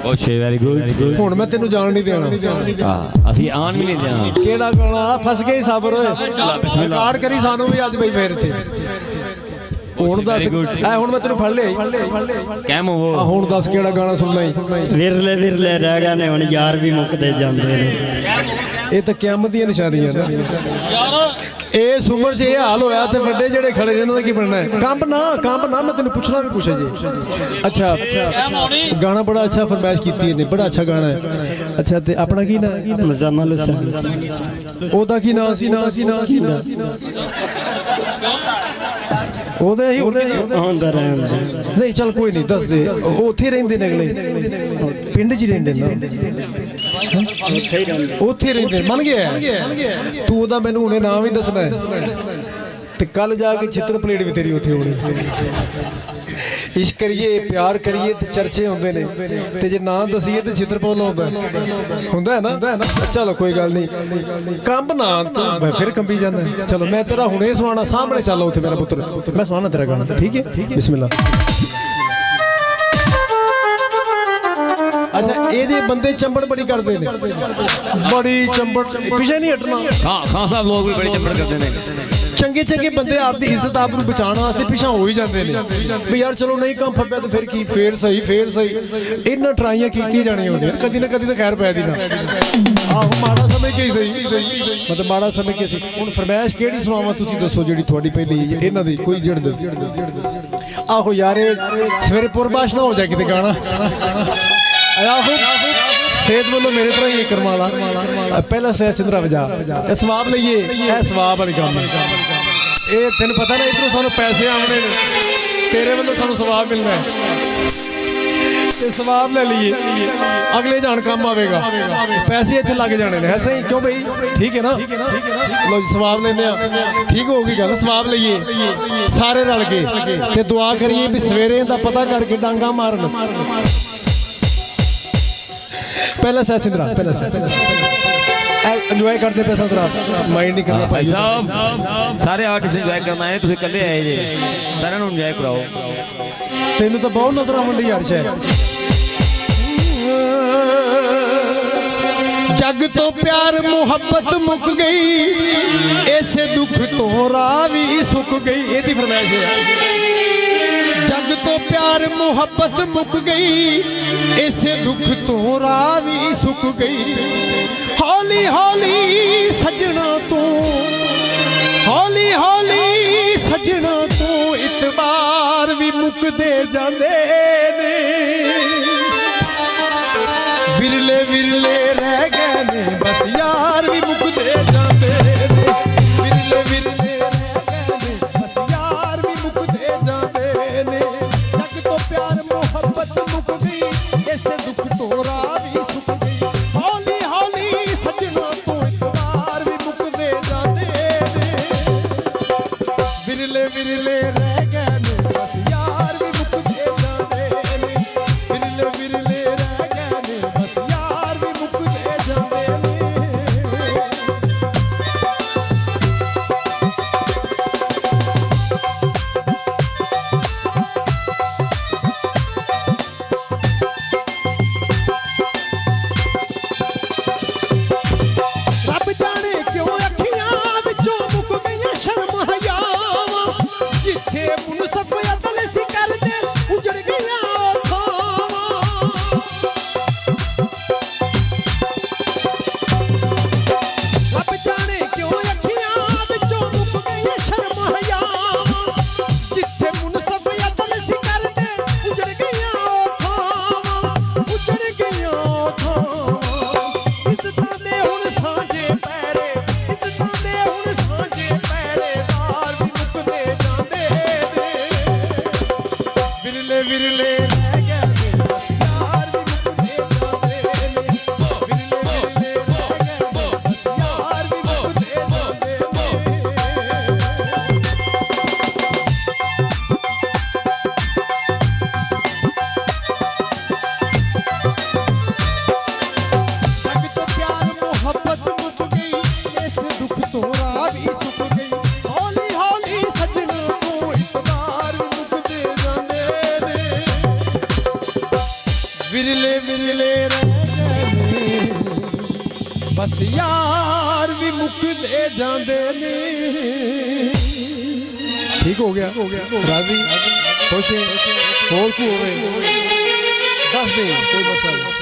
ਅੱਛਾ very good. ਹੁਣ ਮੈਂ ਤੈਨੂੰ ਜਾਣ ਨਹੀਂ ਦੇਣਾ। ਹਾਂ ਅਸੀਂ ਆਣ ਵੀ ਨਹੀਂ ਦੇਣਾ। ਕਿਹੜਾ ਗਾਣਾ ਫਸ ਗਏ ਸਬਰ ਓਏ ਰਿਕਾਰਡ ਕਰੀ ਸਾਨੂੰ ਵੀ ਅੱਜ ਬਈ ਫੇਰ ਇੱਥੇ ਹੁਣ ਦੱਸ ਹੁਣ ਮੈਂ ਤੈਨੂੰ ਫੜ ਲਿਆ ਕੈਮ ਉਹ ਹੁਣ ਦੱਸ ਕਿਹੜਾ ਗਾਣਾ ਸੁਣਨਾ ਈ ਵਿਰਲੇ ਵਿਰਲੇ ਰਹਿ ਗਏ ਨੇ ਹੁਣ ਯਾਰ ਵੀ ਮੁੱਕਦੇ ਜਾਂਦੇ ਨੇ। ਇਹ ਤਾਂ ਕਿਆਮਤ ਦੀਆਂ ਨਿਸ਼ਾਨੀਆਂ ਨੇ ਇਸ ਉਮਰ 'ਚ ਇਹ ਹਾਲ ਹੋਇਆ ਤੇ ਵੱਡੇ ਜਿਹੜੇ ਖੜੇ ਨੇ ਇਹਨਾਂ ਦਾ ਕੀ ਬਣਨਾ ਹੈ। ਕੰਬ ਨਾ ਮੈਂ ਤੈਨੂੰ ਪੁੱਛਣਾ ਵੀ ਕੁਛ ਹੈ ਜੀ। ਅੱਛਾ ਗਾਣਾ ਬੜਾ ਅੱਛਾ ਫਰਮਾਇਸ਼ ਕੀਤੀ ਇਹਨੇ ਬੜਾ ਅੱਛਾ ਗਾਣਾ ਹੈ। ਅੱਛਾ ਤੇ ਆਪਣਾ ਕੀ ਨਾਂ ਹੈ? ਮੁਜ਼ਮਲ ਹੁਸੈਨ। ਉਹਦਾ ਕੀ ਨਾਂ ਸੀ? ਉਹਦੇ ਹੀ ਹੁੰਦਾ ਰਹਿੰਦਾ ਨਹੀਂ ਚੱਲ ਕੋਈ ਨਹੀਂ ਦੱਸ ਦੇ। ਉਹ ਉੱਥੇ ਰਹਿੰਦੇ ਨੇ ਅਗਲੇ ਪਿੰਡ 'ਚ ਰਹਿੰਦੇ ਨੇ ਉੱਥੇ ਰਹਿੰਦੇ ਮੰਨ ਗਿਆ ਤੂੰ ਉਹਦਾ ਮੈਨੂੰ ਹੁਣੇ ਨਾਮ ਵੀ ਦੱਸਣਾ ਤੇ ਕੱਲ ਜਾ ਕੇ ਛਿੱਤਰ ਪਲੇਟ ਵੀ ਤੇਰੀ ਉੱਥੇ ਹੋਣੀ। ਇਸ਼ਕ ਕਰੀਏ ਪਿਆਰ ਕਰੀਏ ਤੇ ਚਰਚੇ ਹੁੰਦੇ ਨੇ ਤੇ ਜੇ ਨਾਂ ਦਸੀਏ ਤੇ ਛਿੱਤਰ ਪੋਲ ਹੁੰਦਾ ਹੈ ਨਾ। ਚਲੋ ਕੋਈ ਗੱਲ ਨਹੀਂ ਕੰਬ ਨਾ ਤੂੰ ਫਿਰ ਕੰਬੀ ਜਾਂਦਾ। ਚਲੋ ਮੈਂ ਤੇਰਾ ਹੁਣੇ ਸੁਣਾਣਾ ਸਾਹਮਣੇ ਚੱਲ ਉੱਥੇ ਮੇਰਾ ਪੁੱਤਰ ਮੈਂ ਸੁਣਾਣਾ ਤੇਰਾ ਗਾਣਾ ਠੀਕ ਹੈ ਬਿਸਮਿਲ੍ਲਾ। अच्छा ये बंदे चंबड़ बड़ी करते हैं बड़ी चंबड़ पीछे नहीं हटना। हाँ खान साहब लोग भी बड़ी चंबड़ करते हैं। चंगे चंगे बंदे आपकी इज्जत आप बचाने वास्ते पिछा हो ही जाते हैं भी यार चलो नहीं काम फपया तो फिर की फिर सही इन्ना ट्राइयां की जानी होंगी कदी ना कदी तो खैर पै दी ना आहो माड़ा समय के सही मतलब माड़ा समय के हुण फरमाइश किहड़ी सुनावां तुसीं दसो जिहड़ी तुहाडी पहली इन्हां दी कोई जड़ दे आहो यार सवेरे पुरबाश ना हो जाए किते गाना सेहत वालों मेरे तरह ही करमाला पहला सह सिंदरा बजा सवाब लईए सवाब वाली गल ये तेन पता ना इधरों सानू पैसे आने तेरे वालों सानू सवाब मिलना है सवाब ले लीए अगले जान काम आवेगा पैसे इतने लग जाने हैं सही क्यों भाई ठीक है ना लो सवाब लेने ठीक होगी गल सवाब लईए सारे रल के दुआ करिए भी सवेरे दा पता करके डांगा मारन पहला सह सिंदरा एंजॉय करते पे सिंदरा माइंड नहीं करना भाई साहब सारे आर्टिस्ट एंजॉय करना है तुसीं कल्ले आए जे सारे नु एंजॉय कराओ तेनू तो बहुत नजर आउंदी यार शायद जग तो प्यार मुहब्बत मुक गई ऐसे दुख तो रावी सुक गई एदी फरमाइश है जग तो प्यार मुहब्बत मुक गई ऐसे दुख तो रावी सुक गई हौली हौली सजना तू हौली हौली सजना तू इतबार भी मुकदे जांदे ने विरले विरले रह गए ने बस यार भी मुकदे जांदे ने विरले विरले रह गए ने बस यार भी मुकदे जांदे ने जग तो प्यार मोहब्बत मुक गई ऐसे दुख तो रावी सुक गई हौली हौली सजना तो इतबार भी मुकदे जांदे ने विरले विरले रह गए ने बस यार भी मुकदे जांदे ने विरले विरले रह गए ने बस यार भी मुकदे जांदे ने जिथे मुन सब अदल सी कर दे उजड़ गया खावा ਵਿਰਲੇ ਵਿਰਲੇ ਰਹਿ ਗਏ ਨੇ ਬਸ ਯਾਰ ਵੀ ਮੁੱਕਦੇ ਜਾਂਦੇ ਨੇ। ਠੀਕ ਹੋ ਗਿਆ ਰਾਜ਼ੀ ਖੁਸ਼ ਹੈ ਹੋਰ ਕੋ ਹੋਵੇ ਦੱਸ ਦੇ ਕੋਈ ਮਸਲਾ ਨਹੀਂ।